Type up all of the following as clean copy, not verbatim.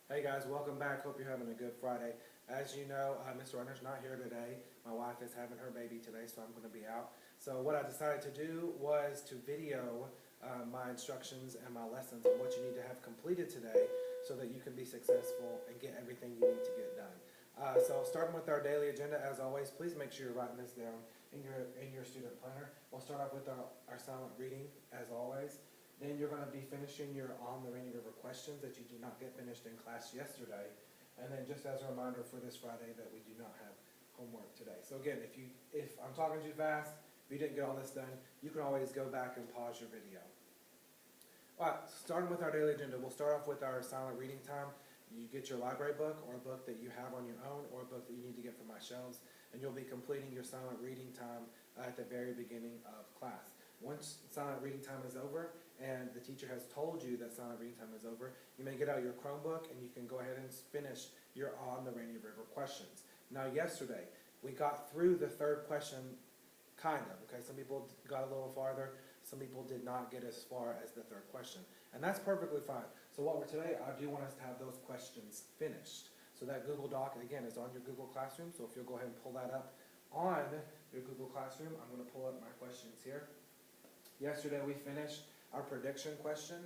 Hey guys, welcome back. Hope you're having a good Friday. As you know, Mr. Runner's not here today. My wife is having her baby today, so I'm going to be out. So what I decided to do was to video my instructions and my lessons and what you need to have completed today so that you can be successful and get everything you need to get done. So starting with our daily agenda, as always, please make sure you're writing this down in your student planner. We'll start off with our silent reading, as always. Then you're going to be finishing your On the Rainy River questions that you did not get finished in class yesterday. And then just as a reminder for this Friday that we do not have homework today. So again, if I'm talking too fast, if you didn't get all this done, you can always go back and pause your video. All right, starting with our daily agenda, we'll start off with our silent reading time. You get your library book or a book that you have on your own or a book that you need to get from my shelves, and you'll be completing your silent reading time at the very beginning of class. Once silent reading time is over and the teacher has told you that silent reading time is over, you may get out your Chromebook and you can go ahead and finish your On the Rainy River questions. Now yesterday, we got through the third question, kind of, okay? Some people got a little farther, some people did not get as far as the third question. And that's perfectly fine. So today, I do want us to have those questions finished. So that Google Doc, again, is on your Google Classroom, so if you'll go ahead and pull that up on your Google Classroom, I'm going to pull up my questions here. Yesterday we finished our prediction question.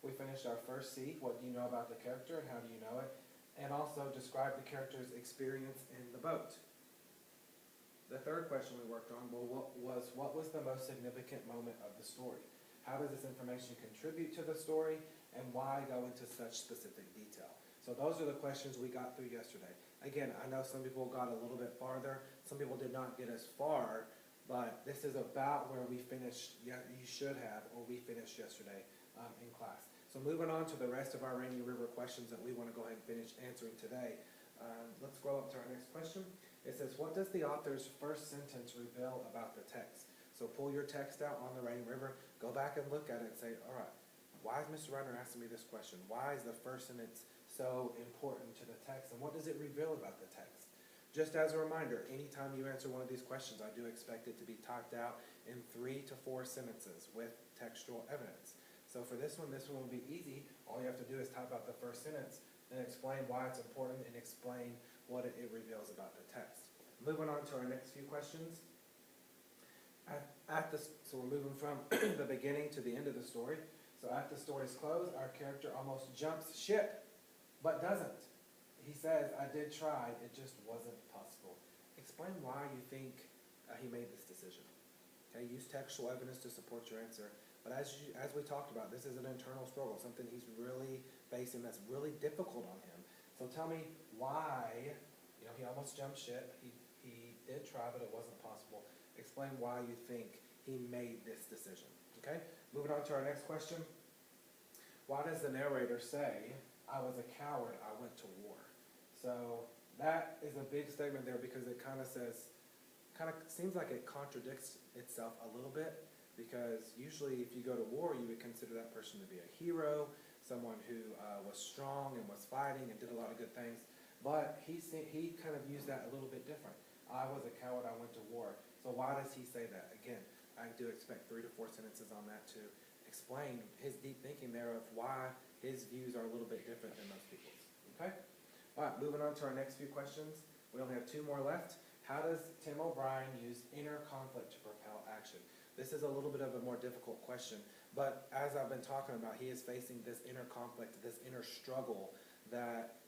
We finished our first C, what do you know about the character and how do you know it? And also describe the character's experience in the boat. The third question we worked on what was the most significant moment of the story? How does this information contribute to the story and why go into such specific detail? So those are the questions we got through yesterday. Again, I know some people got a little bit farther, some people did not get as far, but this is about where we finished, you should have, or we finished yesterday in class. So moving on to the rest of our Rainy River questions that we want to go ahead and finish answering today. Let's scroll up to our next question. It says, what does the author's first sentence reveal about the text? So pull your text out on the Rainy River, go back and look at it and say, all right, why is Mr. Ridenour asking me this question? Why is the first sentence so important to the text? And what does it reveal about the text? Just as a reminder, anytime you answer one of these questions, I do expect it to be typed out in 3 to 4 sentences with textual evidence. So for this one will be easy. All you have to do is type out the first sentence and explain why it's important and explain what it reveals about the text. Moving on to our next few questions. So we're moving from the beginning to the end of the story. So at the story's close, our character almost jumps ship, but doesn't. He says, I did try, it just wasn't possible. Explain why you think he made this decision. Okay, use textual evidence to support your answer. But as we talked about, this is an internal struggle, something he's really facing that's really difficult on him. So tell me why, he almost jumped ship. He did try, but it wasn't possible. Explain why you think he made this decision. Okay, moving on to our next question. Why does the narrator say, I was a coward, I went to war? So that is a big statement there because it kind of seems like it contradicts itself a little bit, because usually if you go to war, you would consider that person to be a hero, someone who was strong and was fighting and did a lot of good things. But he kind of used that a little bit different. I was a coward, I went to war. So why does he say that? Again, I do expect 3 to 4 sentences on that to explain his deep thinking there of why his views are a little bit different than most people's. Okay? All right, moving on to our next few questions. We only have 2 more left. How does Tim O'Brien use inner conflict to propel action? This is a little bit of a more difficult question, but as I've been talking about, he is facing this inner conflict, this inner struggle that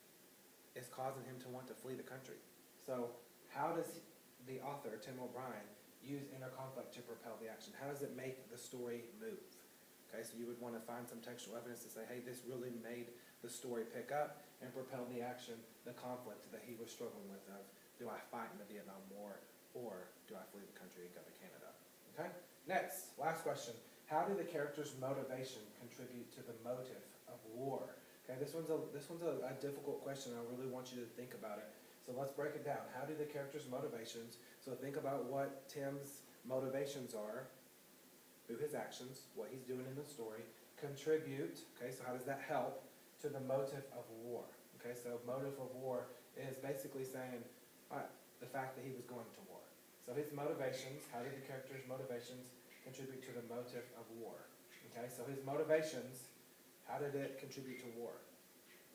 is causing him to want to flee the country. So how does the author, Tim O'Brien, use inner conflict to propel the action? How does it make the story move? Okay, so you would want to find some textual evidence to say, hey, this really made the story pick up and propel the action, the conflict that he was struggling with of, do I fight in the Vietnam War or do I flee the country and go to Canada? Okay, next, last question. How do the characters' motivation contribute to the motive of war? Okay, this one's a difficult question. I really want you to think about it. So let's break it down. How do the characters' motivations, so think about what Tim's motivations are through his actions, what he's doing in the story, contribute, okay, so how does that help to the motive of war? Okay, so motive of war is basically saying, all right, the fact that he was going to war. So his motivations, how did the character's motivations contribute to the motive of war? Okay, so his motivations, how did it contribute to war?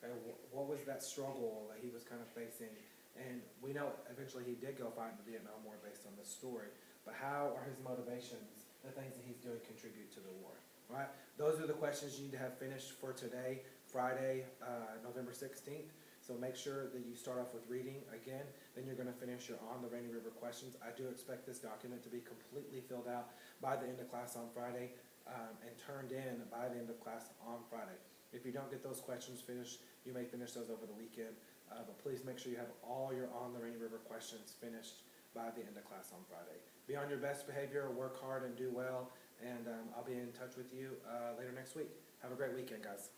and what was that struggle that he was kind of facing? And we know eventually he did go fight in the Vietnam War based on this story, but how are his motivations, the things that he's doing, contribute to the war, right? Those are the questions you need to have finished for today, Friday, November 16th. So make sure that you start off with reading again, then you're going to finish your On the Rainy River questions. I do expect this document to be completely filled out by the end of class on Friday and turned in by the end of class on Friday. If you don't get those questions finished, you may finish those over the weekend, but please make sure you have all your On the Rainy River questions finished by the end of class on Friday. Be on your best behavior, work hard and do well, and I'll be in touch with you later next week. Have a great weekend, guys.